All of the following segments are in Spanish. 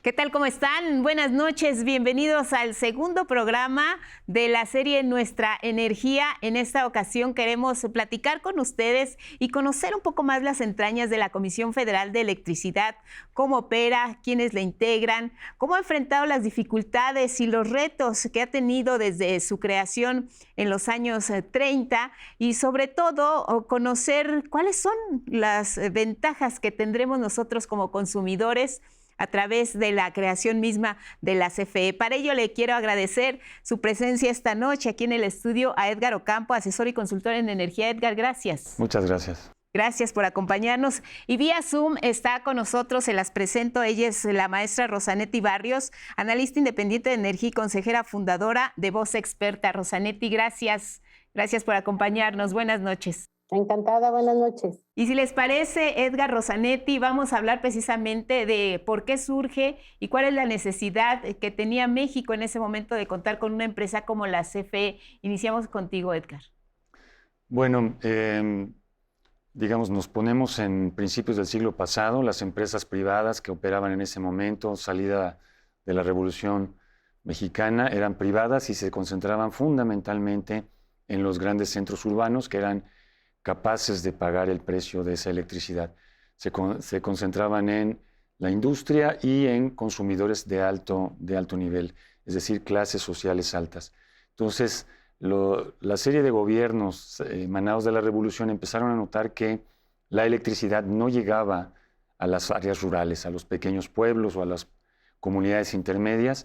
¿Qué tal? ¿Cómo están? Buenas noches, bienvenidos al segundo programa de la serie Nuestra Energía. En esta ocasión queremos platicar con ustedes y conocer un poco más las entrañas de la Comisión Federal de Electricidad, cómo opera, quiénes la integran, cómo ha enfrentado las dificultades y los retos que ha tenido desde su creación en los años 30 y sobre todo conocer cuáles son las ventajas que tendremos nosotros como consumidores a través de la creación misma de la CFE. Para ello le quiero agradecer su presencia esta noche aquí en el estudio a Edgar Ocampo, asesor y consultor en energía. Edgar, gracias. Muchas gracias. Gracias por acompañarnos. Y vía Zoom está con nosotros, se las presento, ella es la maestra Rosanetti Barrios, analista independiente de energía y consejera fundadora de Voz Experta. Rosanetti, gracias. Gracias por acompañarnos. Buenas noches. Encantada, buenas noches. Y si les parece, Edgar, Rosanetti, vamos a hablar precisamente de por qué surge y cuál es la necesidad que tenía México en ese momento de contar con una empresa como la CFE. Iniciamos contigo, Edgar. Bueno, digamos, nos ponemos en principios del siglo pasado, las empresas privadas que operaban en ese momento, salida de la Revolución Mexicana, eran privadas y se concentraban fundamentalmente en los grandes centros urbanos que eran capaces de pagar el precio de esa electricidad. Se concentraban en la industria y en consumidores de alto nivel, es decir, clases sociales altas. Entonces, la serie de gobiernos emanados de la Revolución empezaron a notar que la electricidad no llegaba a las áreas rurales, a los pequeños pueblos o a las comunidades intermedias,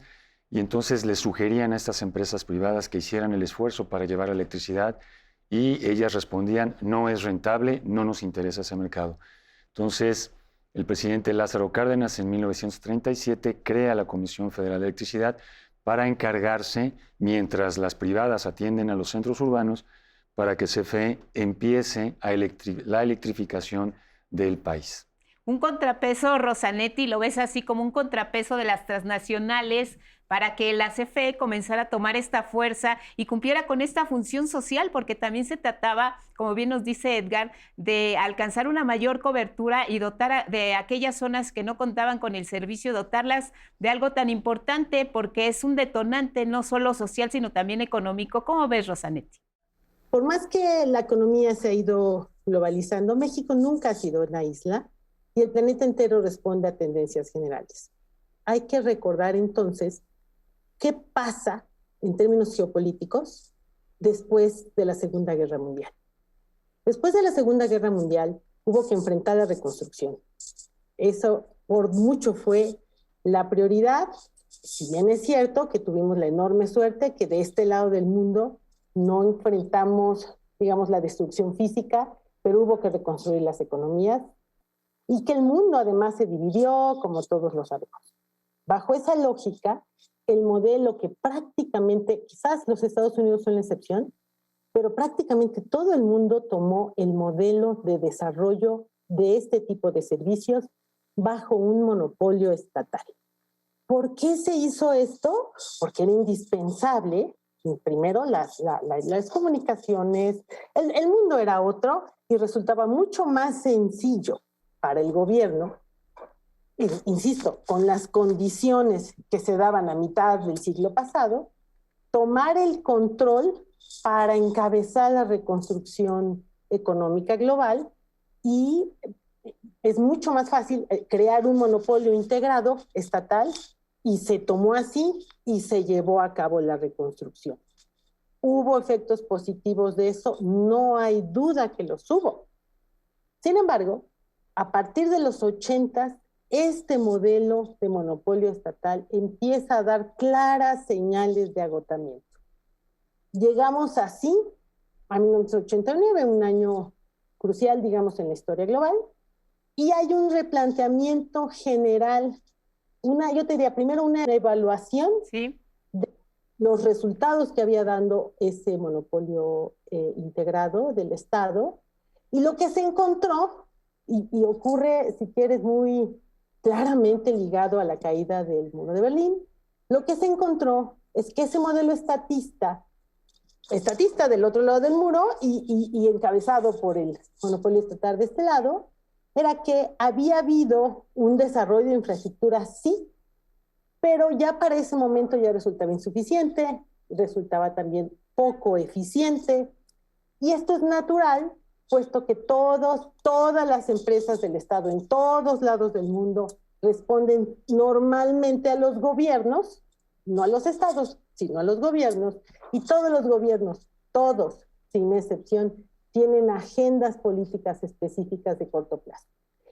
y entonces les sugerían a estas empresas privadas que hicieran el esfuerzo para llevar electricidad, y ellas respondían: no es rentable, no nos interesa ese mercado. Entonces, el presidente Lázaro Cárdenas en 1937 crea la Comisión Federal de Electricidad para encargarse, mientras las privadas atienden a los centros urbanos, para que CFE empiece la electrificación del país. Un contrapeso, Rosanetti, ¿lo ves así como un contrapeso de las transnacionales para que la CFE comenzara a tomar esta fuerza y cumpliera con esta función social? Porque también se trataba, como bien nos dice Edgar, de alcanzar una mayor cobertura y dotar de aquellas zonas que no contaban con el servicio, dotarlas de algo tan importante, porque es un detonante no solo social, sino también económico. ¿Cómo ves, Rosanetti? Por más que la economía se ha ido globalizando, México nunca ha sido una isla y el planeta entero responde a tendencias generales. Hay que recordar entonces qué pasa en términos geopolíticos después de la Segunda Guerra Mundial. Después de la Segunda Guerra Mundial hubo que enfrentar la reconstrucción. Eso por mucho fue la prioridad, si bien es cierto que tuvimos la enorme suerte que de este lado del mundo no enfrentamos, digamos, la destrucción física, pero hubo que reconstruir las economías y que el mundo además se dividió, como todos lo sabemos. Bajo esa lógica, el modelo que prácticamente, quizás los Estados Unidos son la excepción, pero prácticamente todo el mundo tomó el modelo de desarrollo de este tipo de servicios bajo un monopolio estatal. ¿Por qué se hizo esto? Porque era indispensable, primero, las comunicaciones, el mundo era otro y resultaba mucho más sencillo para el gobierno, insisto, con las condiciones que se daban a mitad del siglo pasado, tomar el control para encabezar la reconstrucción económica global, y es mucho más fácil crear un monopolio integrado estatal, y se tomó así y se llevó a cabo la reconstrucción. ¿Hubo efectos positivos de eso? No hay duda que los hubo. Sin embargo, a partir de los 80, este modelo de monopolio estatal empieza a dar claras señales de agotamiento. Llegamos así a 1989, un año crucial, digamos, en la historia global, y hay un replanteamiento general, yo te diría primero una evaluación de los resultados que había dado ese monopolio integrado del Estado, y lo que se encontró, y ocurre, si quieres, muy claramente ligado a la caída del muro de Berlín, lo que se encontró es que ese modelo estatista del otro lado del muro y encabezado por el monopolio estatal de este lado, era que había habido un desarrollo de infraestructura, sí, pero ya para ese momento ya resultaba insuficiente, resultaba también poco eficiente, y esto es natural, puesto que todas las empresas del Estado en todos lados del mundo responden normalmente a los gobiernos, no a los estados, sino a los gobiernos, y todos los gobiernos, todos, sin excepción, tienen agendas políticas específicas de corto plazo.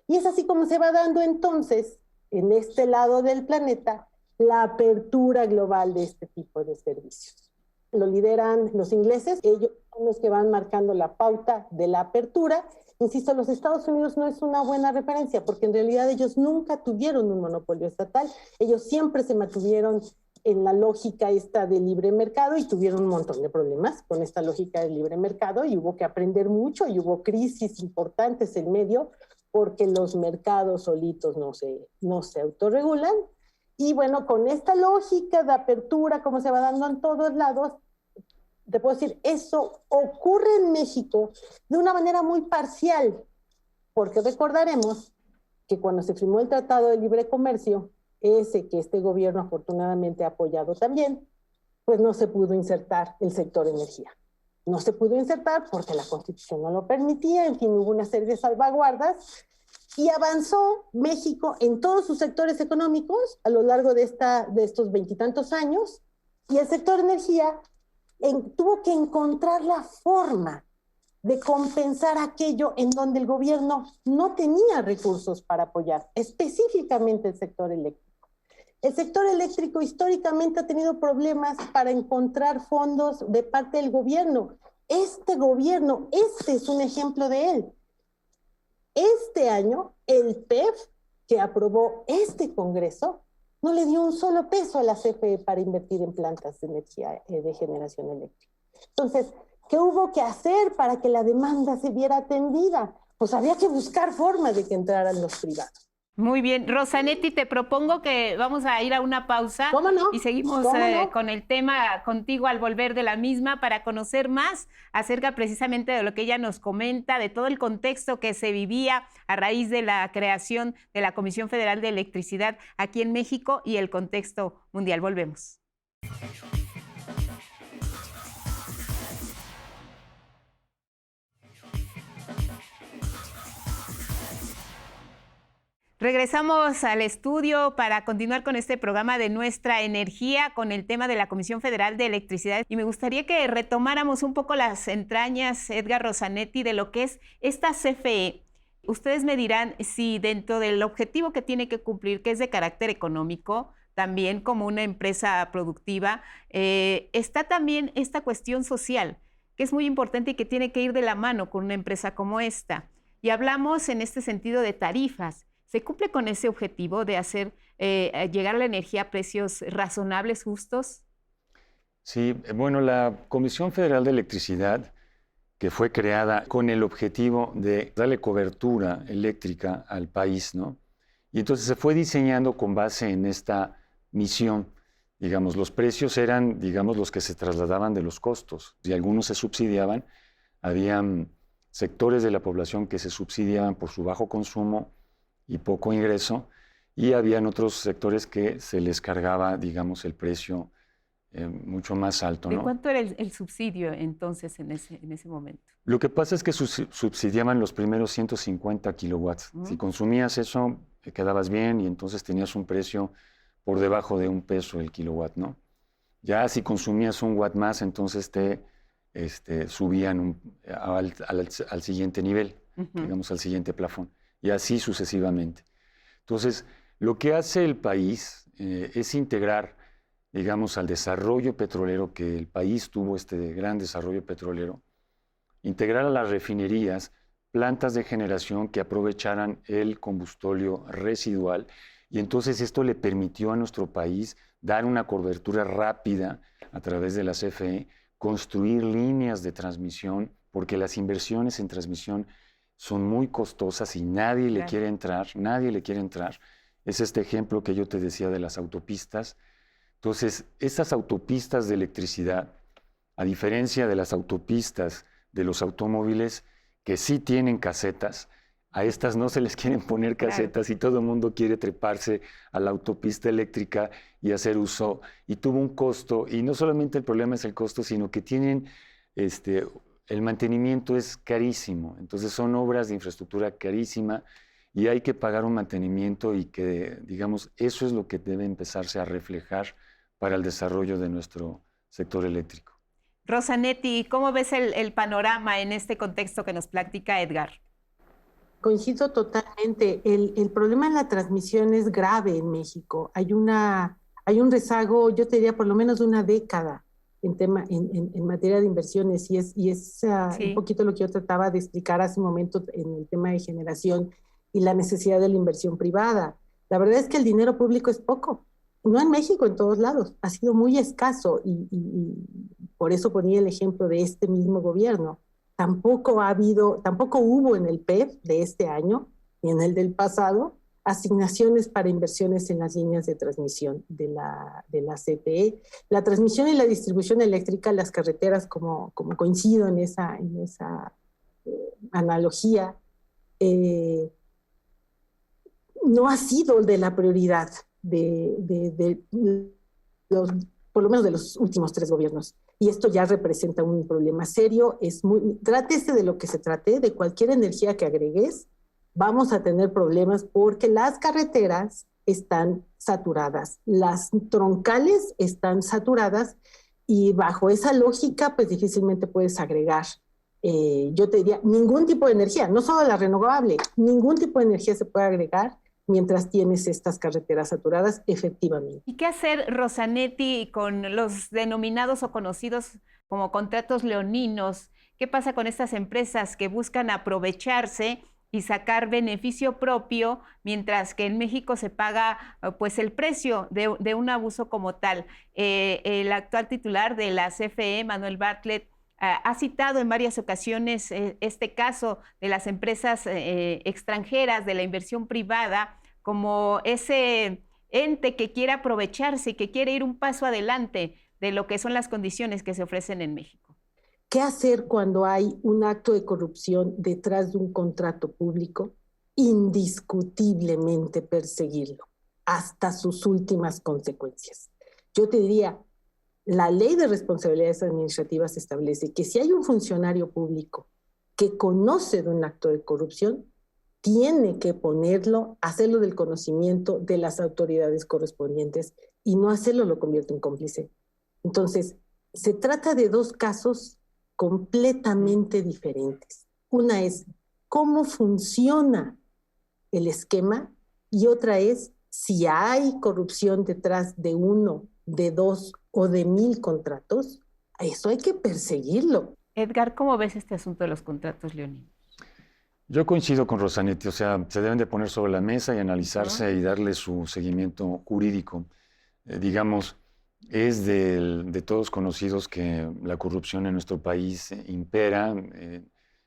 Y es así como se va dando entonces, en este lado del planeta, la apertura global de este tipo de servicios. Lo lideran los ingleses, ellos son los que van marcando la pauta de la apertura. Insisto, los Estados Unidos no es una buena referencia, porque en realidad ellos nunca tuvieron un monopolio estatal, ellos siempre se mantuvieron en la lógica esta de libre mercado y tuvieron un montón de problemas con esta lógica de libre mercado y hubo que aprender mucho y hubo crisis importantes en medio porque los mercados solitos no se autorregulan. Y bueno, con esta lógica de apertura, como se va dando en todos lados, te puedo decir, eso ocurre en México de una manera muy parcial, porque recordaremos que cuando se firmó el Tratado de Libre Comercio, ese que este gobierno afortunadamente ha apoyado también, pues no se pudo insertar el sector energía. No se pudo insertar porque la Constitución no lo permitía, en fin, hubo una serie de salvaguardas y avanzó México en todos sus sectores económicos a lo largo de estos 20 y tantos años, y el sector energía tuvo que encontrar la forma de compensar aquello en donde el gobierno no tenía recursos para apoyar, específicamente el sector eléctrico. El sector eléctrico históricamente ha tenido problemas para encontrar fondos de parte del gobierno. Este gobierno, este es un ejemplo de él. Este año, el PEF, que aprobó este Congreso, no le dio un solo peso a la CFE para invertir en plantas de energía de generación eléctrica. Entonces, ¿qué hubo que hacer para que la demanda se viera atendida? Pues había que buscar formas de que entraran los privados. Muy bien. Rosanetti, te propongo que vamos a ir a una pausa. ¿Cómo no? Y seguimos con el tema contigo al volver de la misma para conocer más acerca precisamente de lo que ella nos comenta, de todo el contexto que se vivía a raíz de la creación de la Comisión Federal de Electricidad aquí en México y el contexto mundial. Volvemos. Regresamos al estudio para continuar con este programa de Nuestra Energía con el tema de la Comisión Federal de Electricidad. Y me gustaría que retomáramos un poco las entrañas, Edgar Rosanetti, de lo que es esta CFE. Ustedes me dirán si dentro del objetivo que tiene que cumplir, que es de carácter económico, también como una empresa productiva, está también esta cuestión social, que es muy importante y que tiene que ir de la mano con una empresa como esta. Y hablamos en este sentido de tarifas. ¿Se cumple con ese objetivo de hacer llegar la energía a precios razonables, justos? Sí, bueno, la Comisión Federal de Electricidad, que fue creada con el objetivo de darle cobertura eléctrica al país, ¿no? Y entonces se fue diseñando con base en esta misión. Digamos, los precios eran, digamos, los que se trasladaban de los costos. Y algunos se subsidiaban. Habían sectores de la población que se subsidiaban por su bajo consumo y poco ingreso, y habían otros sectores que se les cargaba, digamos, el precio mucho más alto, ¿no? ¿De cuánto era el subsidio entonces en ese momento? Lo que pasa es que subsidiaban los primeros 150 kilowatts. Si consumías eso, te quedabas bien y entonces tenías un precio por debajo de $1 el kilowatt, ¿no? Ya si consumías 1 watt más, entonces te subían al siguiente nivel, digamos, al siguiente plafón. Y así sucesivamente. Entonces, lo que hace el país es integrar, digamos, al desarrollo petrolero, que el país tuvo este gran desarrollo petrolero, integrar a las refinerías plantas de generación que aprovecharan el combustible residual, y entonces esto le permitió a nuestro país dar una cobertura rápida a través de la CFE, construir líneas de transmisión, porque las inversiones en transmisión son muy costosas y nadie le quiere entrar. Es este ejemplo que yo te decía de las autopistas. Entonces, estas autopistas de electricidad, a diferencia de las autopistas de los automóviles, que sí tienen casetas, A estas no se les quieren poner casetas y todo el mundo quiere treparse a la autopista eléctrica y hacer uso. Y tuvo un costo, y no solamente el problema es el costo, sino que tienen, el mantenimiento es carísimo. Entonces son obras de infraestructura carísima y hay que pagar un mantenimiento y que, digamos, eso es lo que debe empezarse a reflejar para el desarrollo de nuestro sector eléctrico. Rosa Netti, ¿cómo ves el panorama en este contexto que nos platica Edgar? Coincido totalmente. El problema en la transmisión es grave en México. Hay un rezago, yo te diría, por lo menos de una década en materia de inversiones, y es Sí. un poquito lo que yo trataba de explicar hace un momento en el tema de generación y la necesidad de la inversión privada. La verdad es que el dinero público es poco. No en México, en todos lados. Ha sido muy escaso y por eso ponía el ejemplo de este mismo gobierno. Tampoco hubo en el PEP de este año ni en el del pasado asignaciones para inversiones en las líneas de transmisión de la CFE. La transmisión y la distribución eléctrica, las carreteras, como coincido en esa analogía, no ha sido de la prioridad por lo menos de los últimos 3 gobiernos. Y esto ya representa un problema serio. Trátese de lo que se trate, de cualquier energía que agregues, vamos a tener problemas porque las carreteras están saturadas, las troncales están saturadas y bajo esa lógica pues difícilmente puedes agregar, yo te diría, ningún tipo de energía, no solo la renovable, ningún tipo de energía se puede agregar mientras tienes estas carreteras saturadas, efectivamente. ¿Y qué hacer, Rosa Netti, con los denominados o conocidos como contratos leoninos? ¿Qué pasa con estas empresas que buscan aprovecharse y sacar beneficio propio, mientras que en México se paga pues el precio de un abuso como tal? El actual titular de la CFE, Manuel Bartlett, ha citado en varias ocasiones este caso de las empresas extranjeras, de la inversión privada, como ese ente que quiere aprovecharse y que quiere ir un paso adelante de lo que son las condiciones que se ofrecen en México. ¿Qué hacer cuando hay un acto de corrupción detrás de un contrato público? Indiscutiblemente perseguirlo hasta sus últimas consecuencias. Yo te diría, la ley de responsabilidades administrativas establece que si hay un funcionario público que conoce de un acto de corrupción, tiene que hacerlo del conocimiento de las autoridades correspondientes, y no hacerlo lo convierte en cómplice. Entonces, se trata de 2 casos completamente diferentes. Una es cómo funciona el esquema y otra es si hay corrupción detrás de 1, de 2 o de 1000 contratos. Eso hay que perseguirlo. Edgar, ¿cómo ves este asunto de los contratos leoninos? Yo coincido con Rosa Netti, o sea, se deben de poner sobre la mesa y analizarse y darle su seguimiento jurídico. Digamos, es de todos conocidos que la corrupción en nuestro país impera.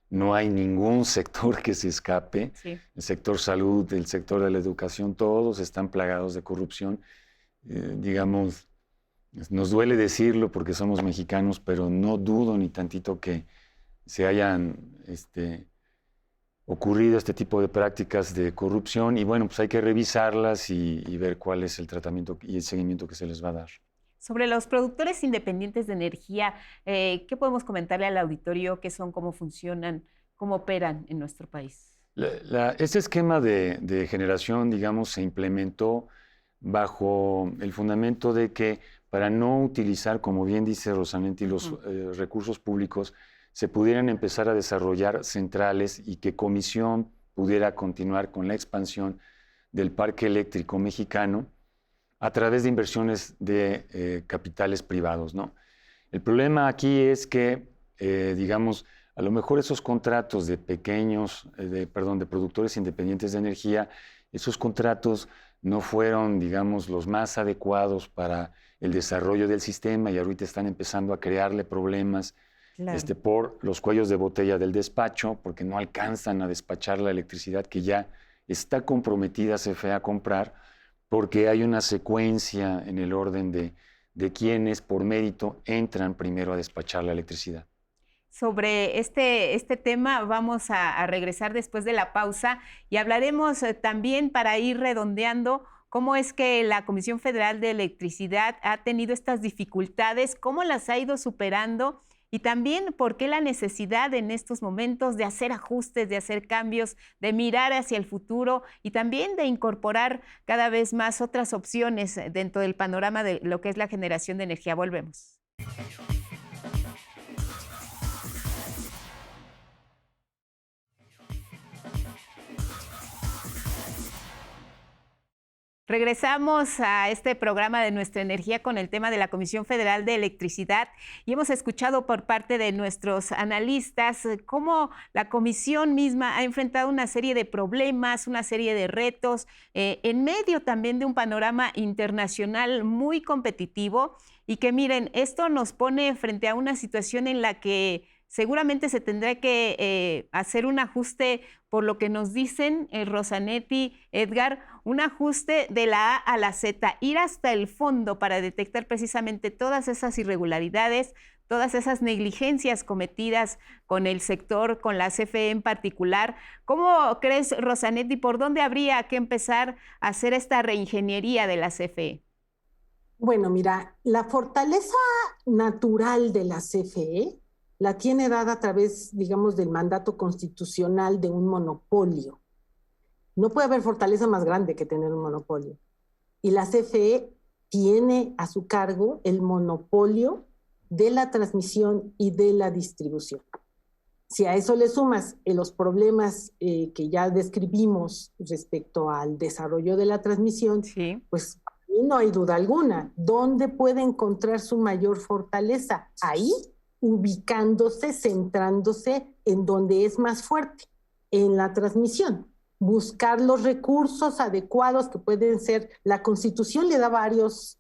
No hay ningún sector que se escape. Sí. El sector salud, el sector de la educación, todos están plagados de corrupción. Digamos, nos duele decirlo porque somos mexicanos, pero no dudo ni tantito que se hayan ocurrido este tipo de prácticas de corrupción, y bueno, pues hay que revisarlas y ver cuál es el tratamiento y el seguimiento que se les va a dar. Sobre los productores independientes de energía, ¿qué podemos comentarle al auditorio? ¿Qué son, cómo funcionan, cómo operan en nuestro país? Este esquema de generación, digamos, se implementó bajo el fundamento de que para no utilizar, como bien dice Rosa Netti, los recursos públicos, se pudieran empezar a desarrollar centrales y que Comisión pudiera continuar con la expansión del parque eléctrico mexicano a través de inversiones de capitales privados, ¿no? El problema aquí es que, digamos, a lo mejor esos contratos de de productores independientes de energía, esos contratos no fueron, digamos, los más adecuados para el desarrollo del sistema, y ahorita están empezando a crearle problemas. Claro. Por los cuellos de botella del despacho, porque no alcanzan a despachar la electricidad que ya está comprometida CFE a comprar, porque hay una secuencia en el orden de quienes por mérito entran primero a despachar la electricidad. sobre este tema. Vamos a regresar después de la pausa y hablaremos también, para ir redondeando, cómo es que la Comisión Federal de Electricidad ha tenido estas dificultades, cómo las ha ido superando y también por qué la necesidad en estos momentos de hacer ajustes, de hacer cambios, de mirar hacia el futuro y también de incorporar cada vez más otras opciones dentro del panorama de lo que es la generación de energía. Volvemos. Regresamos a este programa de Nuestra Energía con el tema de la Comisión Federal de Electricidad y hemos escuchado por parte de nuestros analistas cómo la comisión misma ha enfrentado una serie de problemas, una serie de retos, en medio también de un panorama internacional muy competitivo y que miren, esto nos pone frente a una situación en la que seguramente se tendrá que hacer un ajuste, por lo que nos dicen Rosanetti, Edgar, un ajuste de la A a la Z, ir hasta el fondo para detectar precisamente todas esas irregularidades, todas esas negligencias cometidas con el sector, con la CFE en particular. ¿Cómo crees, Rosanetti, por dónde habría que empezar a hacer esta reingeniería de la CFE? Bueno, mira, la fortaleza natural de la CFE la tiene dada a través, digamos, del mandato constitucional de un monopolio. No puede haber fortaleza más grande que tener un monopolio. Y la CFE tiene a su cargo el monopolio de la transmisión y de la distribución. Si a eso le sumas los problemas que ya describimos respecto al desarrollo de la transmisión, sí, pues no hay duda alguna. ¿Dónde puede encontrar su mayor fortaleza? Ahí, ubicándose, centrándose en donde es más fuerte, en la transmisión. Buscar los recursos adecuados que pueden ser, la Constitución le da varios,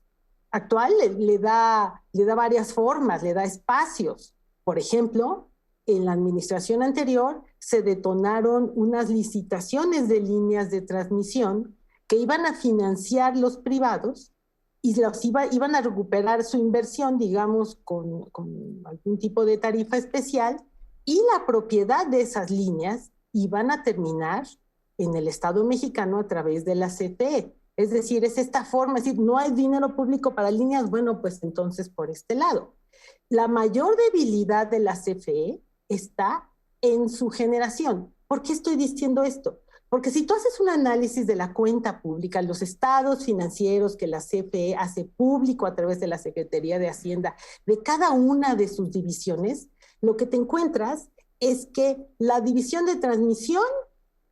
actual le da varias formas, le da espacios. Por ejemplo, en la administración anterior se detonaron unas licitaciones de líneas de transmisión que iban a financiar los privados y iban a recuperar su inversión, digamos, con algún tipo de tarifa especial, y la propiedad de esas líneas iban a terminar en el Estado mexicano a través de la CFE. Es decir, es esta forma, es decir, no hay dinero público para líneas, bueno, pues entonces por este lado. La mayor debilidad de la CFE está en su generación. ¿Por qué estoy diciendo esto? Porque si tú haces un análisis de la cuenta pública, los estados financieros que la CFE hace público a través de la Secretaría de Hacienda, de cada una de sus divisiones, lo que te encuentras es que la división de transmisión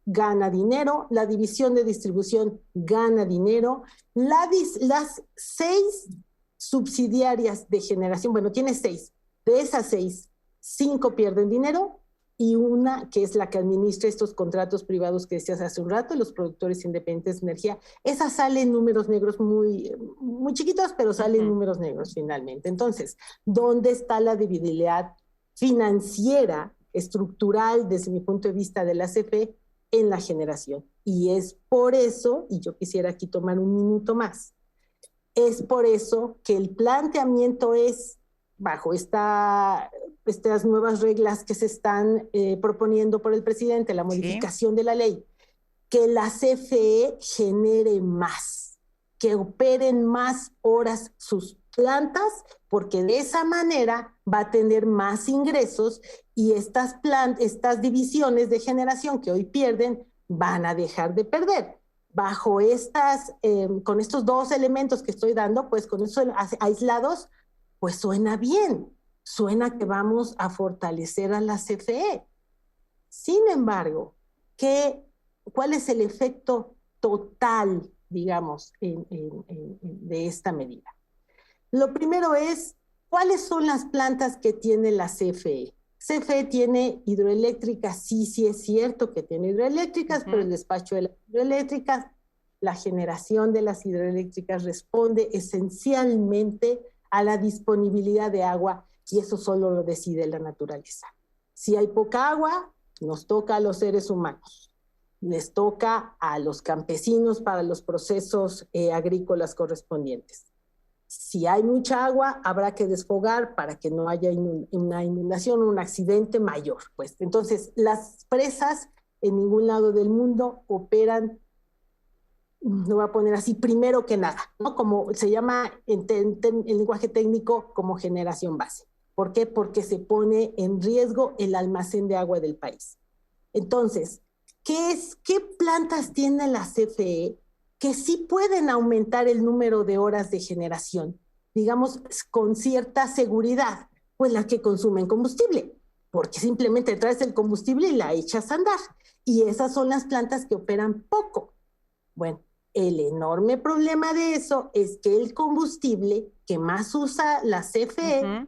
gana dinero, la división de distribución gana dinero, las 6 subsidiarias de generación, bueno, tiene 6, de esas 6, 5 pierden dinero, y una que es la que administra estos contratos privados que decías hace un rato, los productores independientes de energía, esa sale en números negros muy, muy chiquitos, pero sale en números negros finalmente. Entonces, ¿dónde está la debilidad financiera, estructural, desde mi punto de vista de la CFE? En la generación. Y es por eso, y yo quisiera aquí tomar un minuto más, es por eso que el planteamiento es, bajo estas nuevas reglas que se están proponiendo por el presidente, la modificación de la ley, que la CFE genere más, que operen más horas sus plantas, porque de esa manera va a tener más ingresos y estas divisiones de generación que hoy pierden van a dejar de perder. Bajo con estos dos elementos que estoy dando, pues con eso aislados, pues suena bien, suena que vamos a fortalecer a la CFE. Sin embargo, ¿cuál es el efecto total, digamos, de esta medida? Lo primero es, ¿cuáles son las plantas que tiene la CFE? CFE tiene hidroeléctricas, sí es cierto que tiene hidroeléctricas, pero el despacho de las hidroeléctricas, la generación de las hidroeléctricas responde esencialmente a la disponibilidad de agua, y eso solo lo decide la naturaleza. Si hay poca agua, nos toca a los seres humanos, les toca a los campesinos para los procesos agrícolas correspondientes. Si hay mucha agua, habrá que desfogar para que no haya una inundación o un accidente mayor. Pues. Entonces, las presas en ningún lado del mundo operan, lo voy a poner así, primero que nada, ¿no? Como se llama en lenguaje técnico como generación base. ¿Por qué? Porque se pone en riesgo el almacén de agua del país. Entonces, ¿qué plantas tiene la CFE que sí pueden aumentar el número de horas de generación, digamos, con cierta seguridad? Pues las que consumen combustible, porque simplemente traes el combustible y la echas a andar. Y esas son las plantas que operan poco. Bueno, el enorme problema de eso es que el combustible que más usa la CFE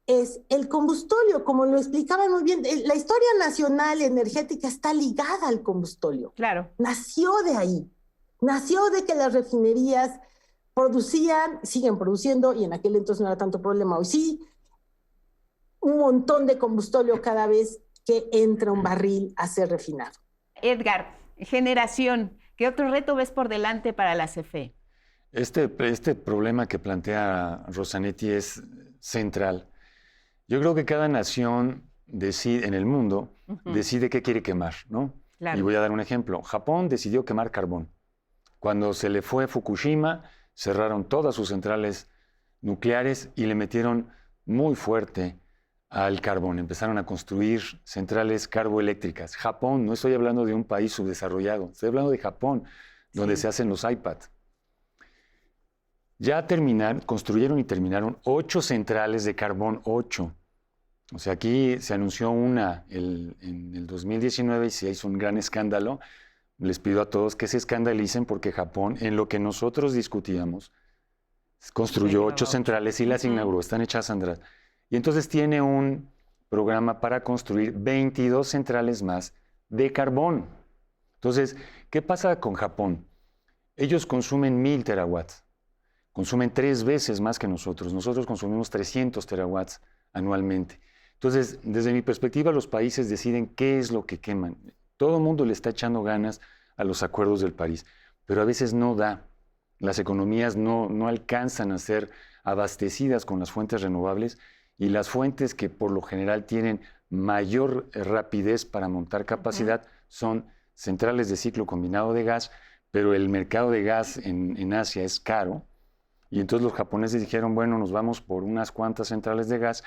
es el combustóleo, como lo explicaba muy bien. La historia nacional energética está ligada al combustóleo. Claro. Nació de ahí. Nació de que las refinerías producían, siguen produciendo, y en aquel entonces no era tanto problema, hoy sí, un montón de combustóleo cada vez que entra un barril a ser refinado. Edgar, generación, ¿qué otro reto ves por delante para la CFE? Este problema que plantea Rosanetti es central. Yo creo que cada nación decide, en el mundo decide qué quiere quemar, ¿no? Claro. Y voy a dar un ejemplo. Japón decidió quemar carbón. Cuando se le fue Fukushima, cerraron todas sus centrales nucleares y le metieron muy fuerte al carbón. Empezaron a construir centrales carboeléctricas. Japón, no estoy hablando de un país subdesarrollado, estoy hablando de Japón, donde se hacen los iPads. Ya construyeron y terminaron 8 centrales de carbón, 8. O sea, aquí se anunció una en el 2019 y se hizo un gran escándalo. Les pido a todos que se escandalicen porque Japón, en lo que nosotros discutíamos, construyó 8 centrales y las inauguró, están hechas a andar. Y entonces tiene un programa para construir 22 centrales más de carbón. Entonces, ¿qué pasa con Japón? Ellos consumen 1000 terawatts. Consumen 3 veces más que nosotros. Nosotros consumimos 300 terawatts anualmente. Entonces, desde mi perspectiva, los países deciden qué es lo que queman. Todo el mundo le está echando ganas a los acuerdos del París, pero a veces no da. Las economías no alcanzan a ser abastecidas con las fuentes renovables y las fuentes que por lo general tienen mayor rapidez para montar capacidad son centrales de ciclo combinado de gas, pero el mercado de gas en Asia es caro. Y entonces los japoneses dijeron, bueno, nos vamos por unas cuantas centrales de gas,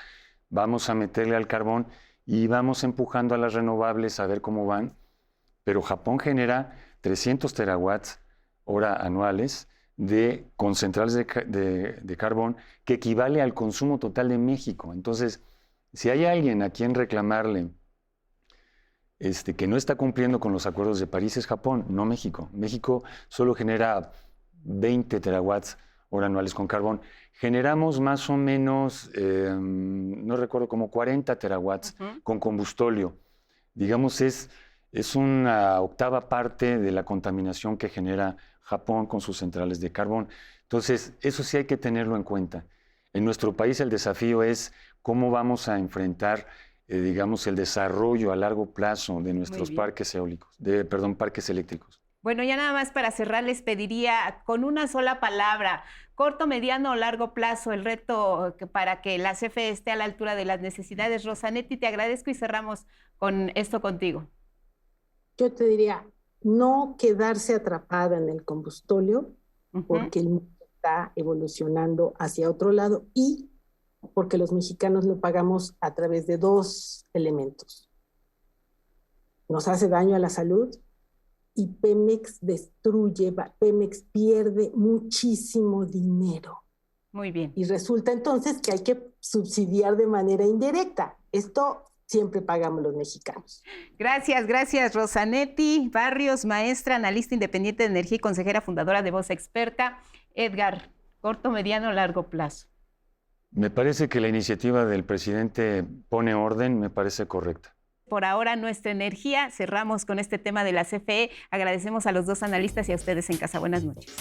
vamos a meterle al carbón y vamos empujando a las renovables a ver cómo van. Pero Japón genera 300 terawatts hora anuales con centrales de carbón que equivale al consumo total de México. Entonces, si hay alguien a quien reclamarle que no está cumpliendo con los acuerdos de París es Japón, no México. México solo genera 20 terawatts hora anuales con carbón. Generamos más o menos, no recuerdo, como 40 terawatts con combustóleo. Digamos, es una octava parte de la contaminación que genera Japón con sus centrales de carbón. Entonces, eso sí hay que tenerlo en cuenta. En nuestro país el desafío es cómo vamos a enfrentar, digamos, el desarrollo a largo plazo de nuestros parques eléctricos. Bueno, ya nada más para cerrar les pediría con una sola palabra, corto, mediano o largo plazo, el reto para que la CFE esté a la altura de las necesidades. Rosanetti, te agradezco y cerramos con esto contigo. Yo te diría, no quedarse atrapada en el combustóleo, porque el mundo está evolucionando hacia otro lado y porque los mexicanos lo pagamos a través de 2 elementos. Nos hace daño a la salud y Pemex Pemex pierde muchísimo dinero. Muy bien. Y resulta entonces que hay que subsidiar de manera indirecta. Esto siempre pagamos los mexicanos. Gracias, Rosanetti Barrios, maestra, analista independiente de energía y consejera fundadora de Voz Experta. Edgar, corto, mediano, largo plazo. Me parece que la iniciativa del presidente pone orden, me parece correcta. Por ahora, nuestra energía. Cerramos con este tema de la CFE. Agradecemos a los 2 analistas y a ustedes en casa. Buenas noches.